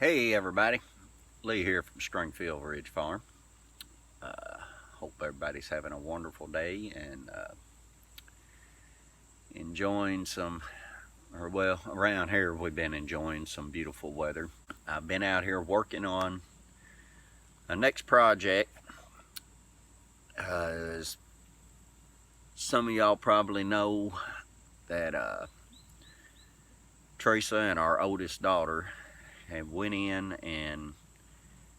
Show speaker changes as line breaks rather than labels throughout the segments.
Hey everybody, Lee here from Stringfield Ridge Farm. Hope everybody's having a wonderful day and enjoying some, around here we've been enjoying some beautiful weather. I've been out here working on a next project. As some of y'all probably know that Teresa and our oldest daughter have went in and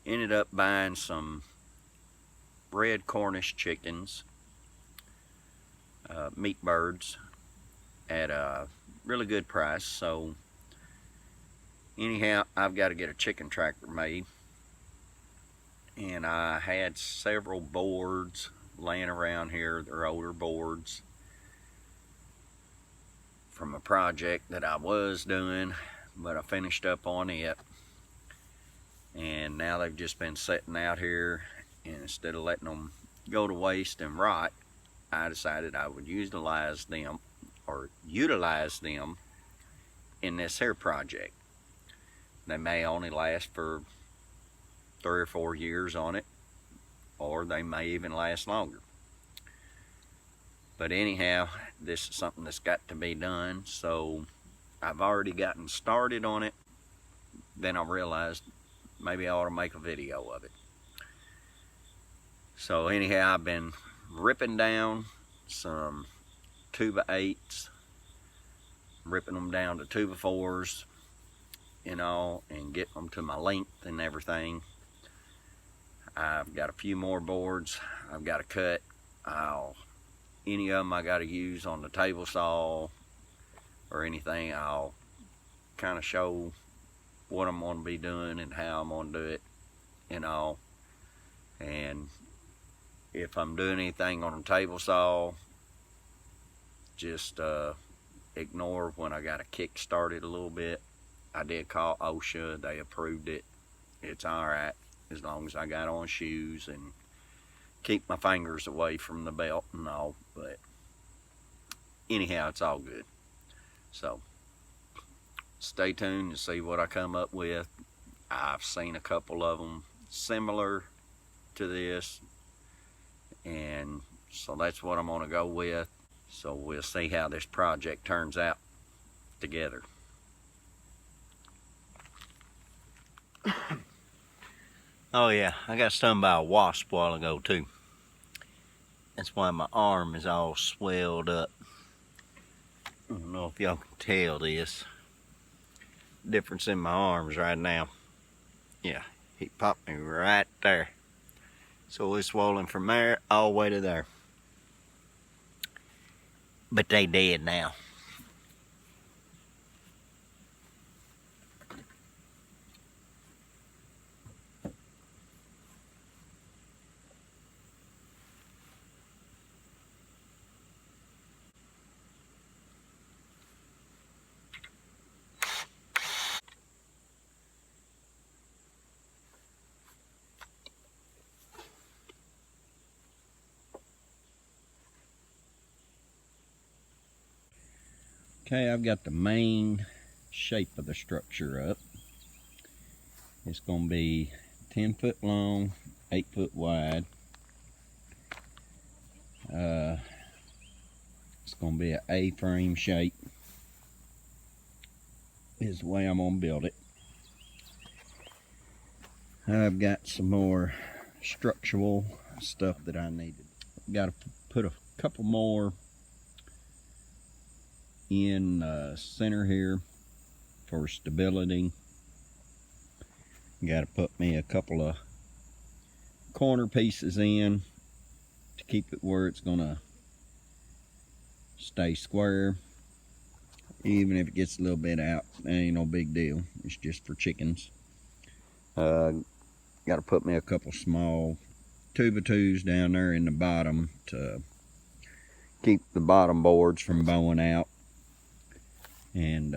ended up buying some red Cornish chickens, meat birds, at a really good price. So anyhow, I've got to get a chicken tractor made, and I had several boards laying around here. They're older boards from a project that I was doing, but I finished up on it, and now they've just been sitting out here, and instead of letting them go to waste and rot, I decided I would utilize them in this here project. They may only last for 3 or 4 years on it, or they may even last longer. But anyhow, this is something that's got to be done, so I've already gotten started on it. Then I realized maybe I ought to make a video of it. So anyhow, I've been ripping down some 2x8s, ripping them down to 2x4s, you know, and getting them to my length and everything. I've got a few more boards I've got to cut. Any of them I got to use on the table saw or anything, I'll kind of show what I'm going to be doing and how I'm going to do it, you know. And if I'm doing anything on a table saw, just ignore when I got to kick start it a little bit. I did call OSHA, they approved it. It's alright as long as I got on shoes and keep my fingers away from the belt and all. But anyhow, it's all good. So stay tuned to see what I come up with. I've seen a couple of them similar to this, and so that's what I'm going to go with. So we'll see how this project turns out together. Oh yeah, I got stung by a wasp a while ago too. That's why my arm is all swelled up. I don't know if y'all can tell this difference in my arms right now. Yeah, he popped me right there. So it's swollen from there all the way to there. But they dead now. Okay, I've got the main shape of the structure up. It's going to be 10 foot long, 8 foot wide. It's going to be an A-frame shape is the way I'm going to build it. I've got some more structural stuff that I needed. I've got to put a couple more in center here for stability. Got to put me a couple of corner pieces in to keep it where it's gonna stay square. Even if it gets a little bit out, that ain't no big deal. It's just for chickens. Got to put me a couple small 2x2s down there in the bottom to keep the bottom boards from bowing out. And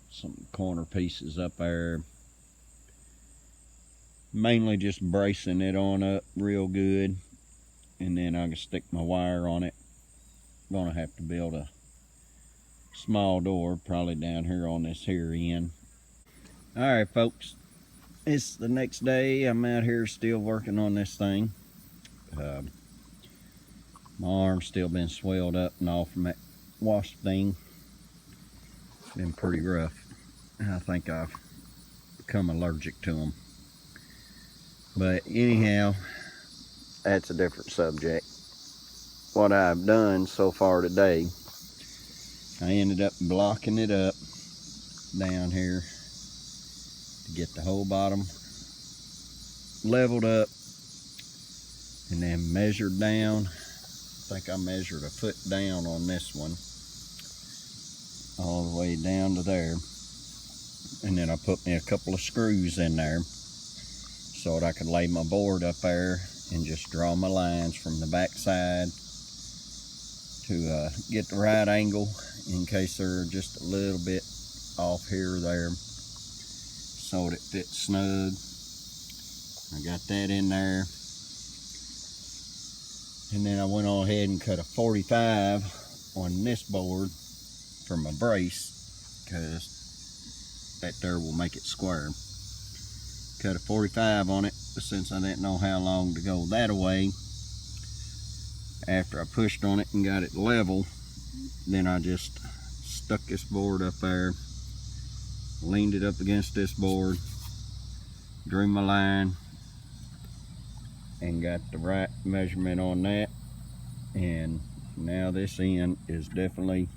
some corner pieces up there, mainly just bracing it on up real good, and then I can stick my wire on it. Gonna have to build a small door probably down here on this here end. Alright folks, it's the next day. I'm out here still working on this thing. My arm's still been swelled up and all from that wasp thing. Been pretty rough. I think I've become allergic to them. But anyhow, that's a different subject. What I've done so far today, I ended up blocking it up down here to get the whole bottom leveled up, and then measured down. I think I measured a foot down on this one, all the way down to there, and then I put me a couple of screws in there so that I could lay my board up there and just draw my lines from the back side to get the right angle in case they're just a little bit off here or there, so that it fits snug. I got that in there, and then I went on ahead and cut a 45 on this board for my brace, because that there will make it square. Cut a 45 on it, but since I didn't know how long to go that way, after I pushed on it and got it level, then I just stuck this board up there, leaned it up against this board, drew my line, and got the right measurement on that, and now this end is definitely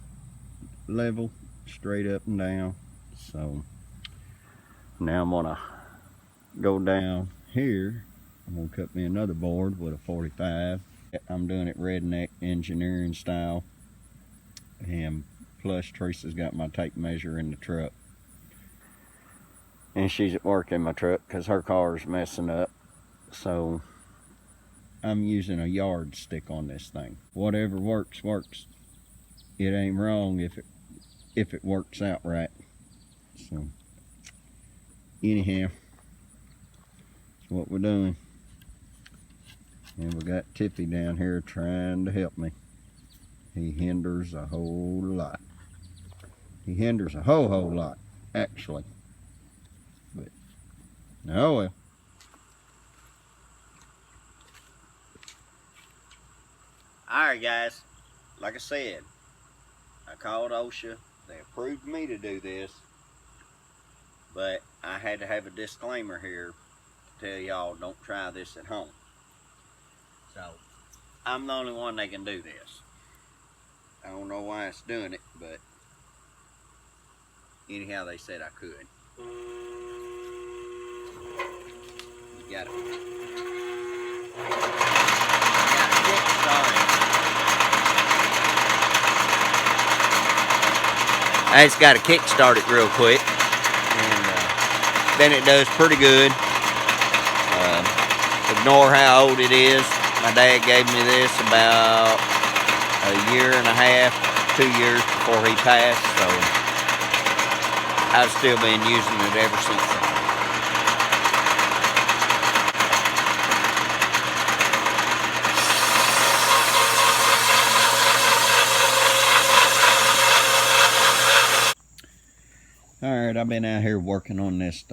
level, straight up and down. So now I'm gonna go down here. I'm gonna cut me another board with a 45. I'm doing it redneck engineering style, and plus Teresa's got my tape measure in the truck, and she's at work in my truck because her car is messing up. So I'm using a yardstick on this thing. Whatever works, works. It ain't wrong if it works out right. So anyhow, that's what we're doing. And we got Tippy down here trying to help me. He hinders a whole lot. He hinders a whole lot, actually. But oh well. Alright guys, like I said, I called OSHA. They approved me to do this, but I had to have a disclaimer here to tell y'all don't try this at home. So I'm the only one that can do this. I don't know why it's doing it, but anyhow they said I could. You got it. I just got to kickstart it real quick, and then it does pretty good. Ignore how old it is. My dad gave me this about a year and a half, 2 years before he passed, so I've still been using it ever since then. Alright, I've been out here working on this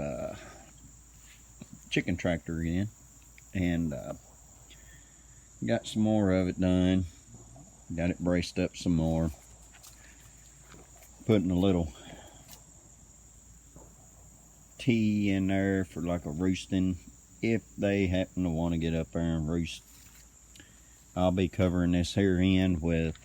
chicken tractor again, and got some more of it done. Got it braced up some more. Putting a little T in there for like a roosting if they happen to want to get up there and roost. I'll be covering this here end with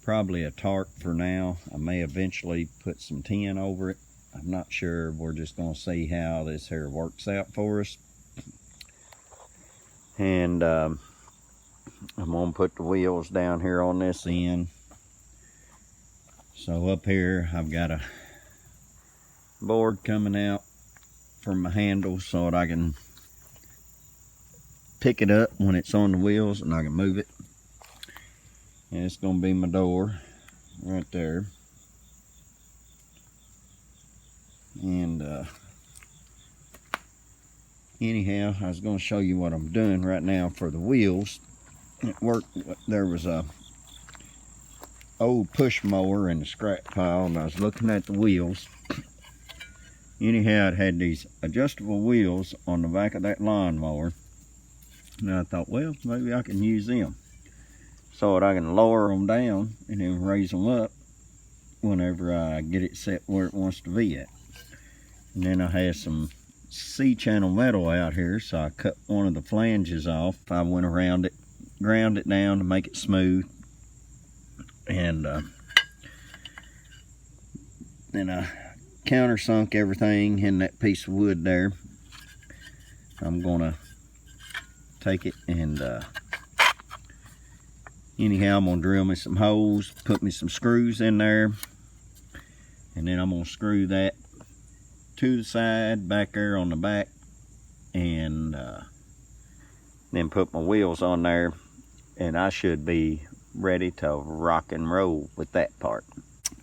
probably a tarp for now. I may eventually put some tin over it. I'm not sure. We're just going to see how this here works out for us. And I'm going to put the wheels down here on this end. So up here I've got a board coming out from my handle so that I can pick it up when it's on the wheels and I can move it. And it's going to be my door right there. And anyhow, I was going to show you what I'm doing right now for the wheels. At work, there was a old push mower in the scrap pile, and I was looking at the wheels. Anyhow, it had these adjustable wheels on the back of that lawnmower. And I thought, well, maybe I can use them. So that I can lower them down and then raise them up whenever I get it set where it wants to be at. And then I had some C-channel metal out here, so I cut one of the flanges off. I went around it, ground it down to make it smooth. And then I countersunk everything in that piece of wood there. I'm gonna take it and anyhow, I'm gonna drill me some holes, put me some screws in there, and then I'm gonna screw that to the side back there on the back, and then put my wheels on there, and I should be ready to rock and roll with that part.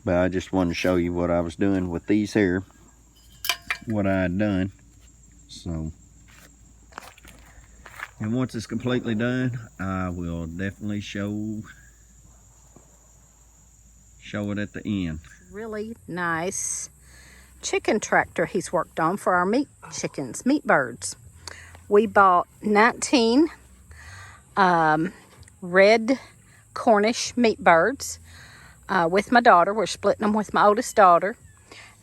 But I just wanted to show you what I was doing with these here, what I had done. So, and once it's completely done, I will definitely show it at the end.
Really nice chicken tractor he's worked on for our meat chickens, meat birds. We bought 19 red Cornish meat birds with my daughter. We're splitting them with my oldest daughter.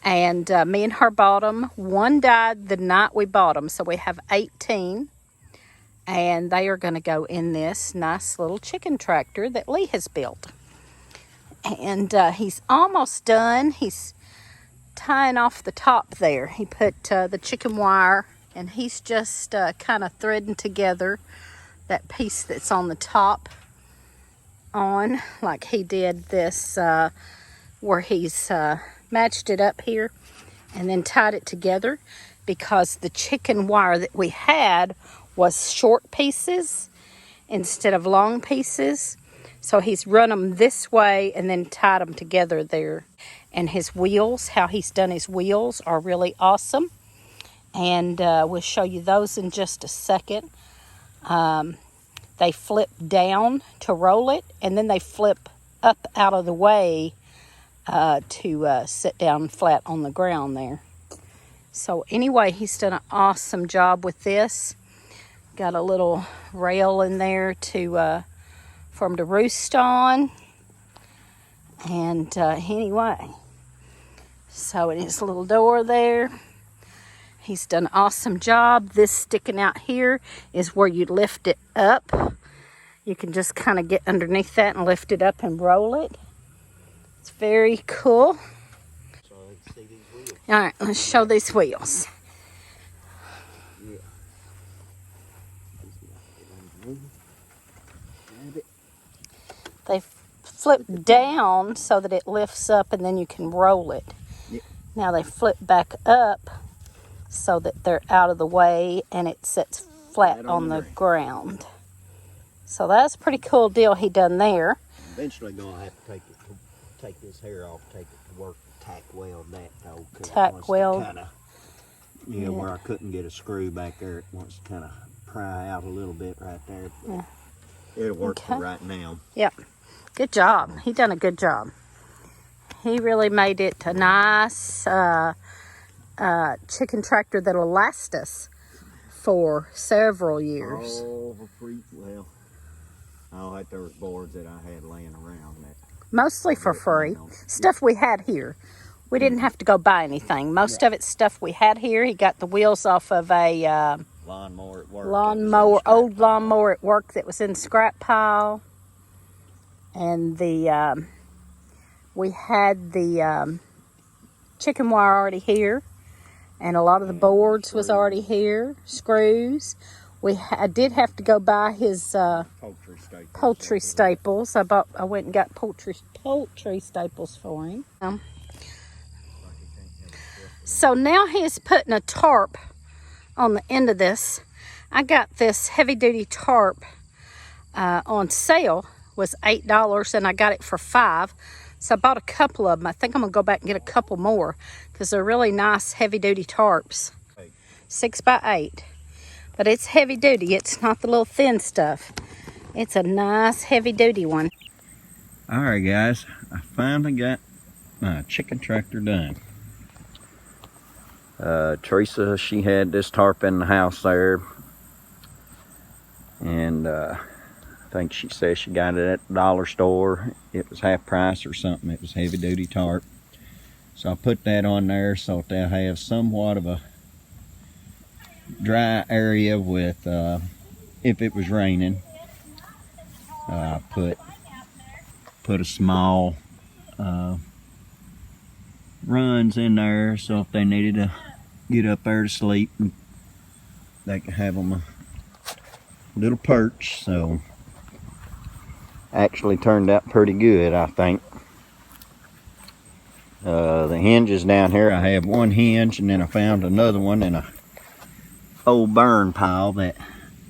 And me and her bought them. One died the night we bought them, so we have 18. And they are going to go in this nice little chicken tractor that Lee has built. And he's almost done. He's tying off the top there. He put the chicken wire, and he's just kind of threading together that piece that's on the top on, like he did this where he's matched it up here and then tied it together, because the chicken wire that we had was short pieces instead of long pieces. So he's run them this way and then tied them together there. And his wheels, how he's done his wheels, are really awesome. And we'll show you those in just a second. They flip down to roll it, and then they flip up out of the way to sit down flat on the ground there. So anyway, he's done an awesome job with this. Got a little rail in there to for him to roost on. And anyway, so in his little door there, he's done an awesome job. This sticking out here is where you lift it up. You can just kind of get underneath that and lift it up and roll it. It's very cool. All right, let's show these wheels. They flip down so that it lifts up and then you can roll it. Yep. Now they flip back up so that they're out of the way and it sits flat on the ground. So that's a pretty cool deal he done there.
Eventually gonna have to take this hair off, take it to work, tack weld that though.
Tack weld.
Kinda, yeah, where I couldn't get a screw back there, it wants to kind of pry out a little bit right there. Yeah. It'll work for right now.
Yep. Good job. He done a good job. He really made it a nice chicken tractor that'll last us for several years.
Oh, well, like there was boards that I had laying around.
Mostly for free. Stuff we had here. We didn't have to go buy anything. Most of it's stuff we had here. He got the wheels off of a
lawnmower at work.
Old lawnmower at work that was in the scrap pile. And the we had the chicken wire already here, and a lot of the boards was already here. Screws. I did have to go buy his poultry staples. I went and got poultry staples for him. So now he's putting a tarp on the end of this. I got this heavy duty tarp on sale. Was $8 and I got it for $5. So I bought a couple of them. I think I'm gonna go back and get a couple more because they're really nice heavy duty tarps. 6 by 8. But it's heavy duty. It's not the little thin stuff. It's a nice heavy duty one.
All right, guys, I finally got my chicken tractor done. Teresa, she had this tarp in the house there, and I think she said she got it at the dollar store. It was half price or something. It was heavy duty tarp. So I put that on there so that they'll have somewhat of a dry area with, if it was raining. Put a small runs in there, so if they needed to get up there to sleep, they could have them a little perch. So actually turned out pretty good, I think. The hinges down here, I have one hinge, and then I found another one in a old burn pile that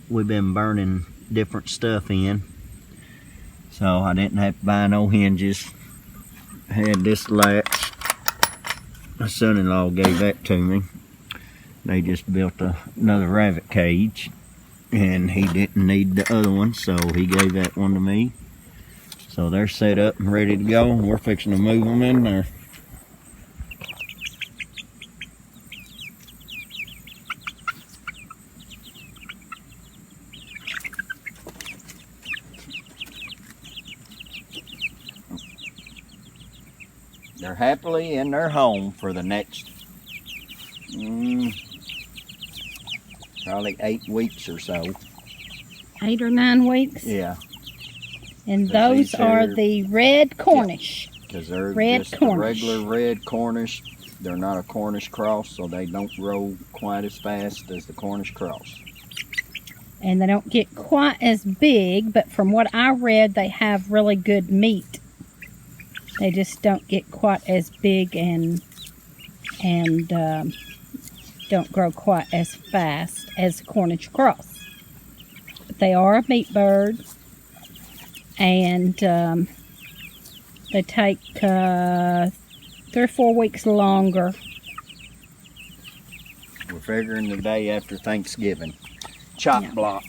we've been burning different stuff in, so I didn't have to buy no hinges. I had this latch. My son-in-law gave that to me. They just built another rabbit cage, and he didn't need the other one, so he gave that one to me. So they're set up and ready to go, and we're fixing to move them in there. They're happily in their home for the next probably 8 weeks or so.
8 or 9 weeks?
Yeah.
And those are the red Cornish.
Because they're
red
just
Cornish.
a regular red Cornish. They're not a Cornish cross, so they don't grow quite as fast as the Cornish cross.
And they don't get quite as big, but from what I read, they have really good meat. They just don't get quite as big and don't grow quite as fast as Cornish cross. But they are a meat bird, and they take 3 or 4 weeks longer.
We're figuring the day after Thanksgiving. Chop block.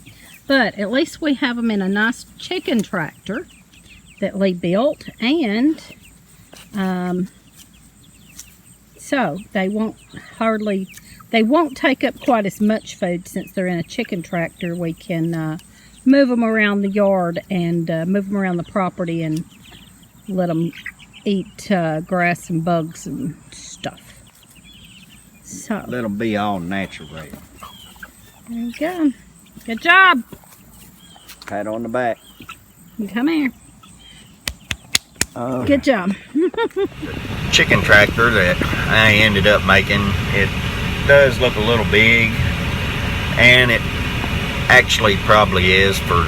But at least we have them in a nice chicken tractor that Lee built, and so they won't take up quite as much food since they're in a chicken tractor. We can move them around the yard and move them around the property and let them eat grass and bugs and stuff. So
Let them be all natural. There
you go. Good job.
Pat on the back.
You come here. Good job.
Chicken tractor that I ended up making, it does look a little big, and it actually probably is for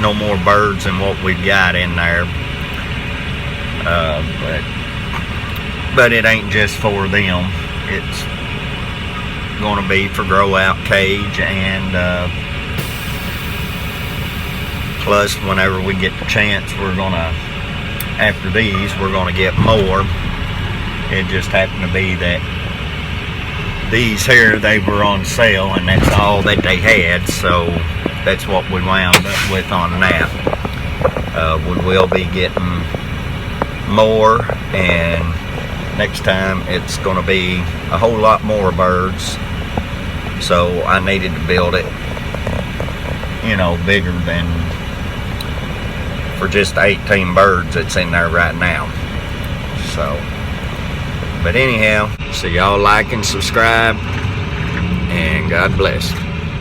no more birds than what we've got in there, but it ain't just for them. It's going to be for grow out cage, and plus whenever we get the chance, we're gonna, after these, we're going to get more. It just happened to be that these here, they were on sale, and that's all that they had, so that's what we wound up with on that. We will be getting more, and next time it's going to be a whole lot more birds, so I needed to build it, you know, bigger than for just 18 birds that's in there right now. So, but anyhow, so y'all like and subscribe, and God bless.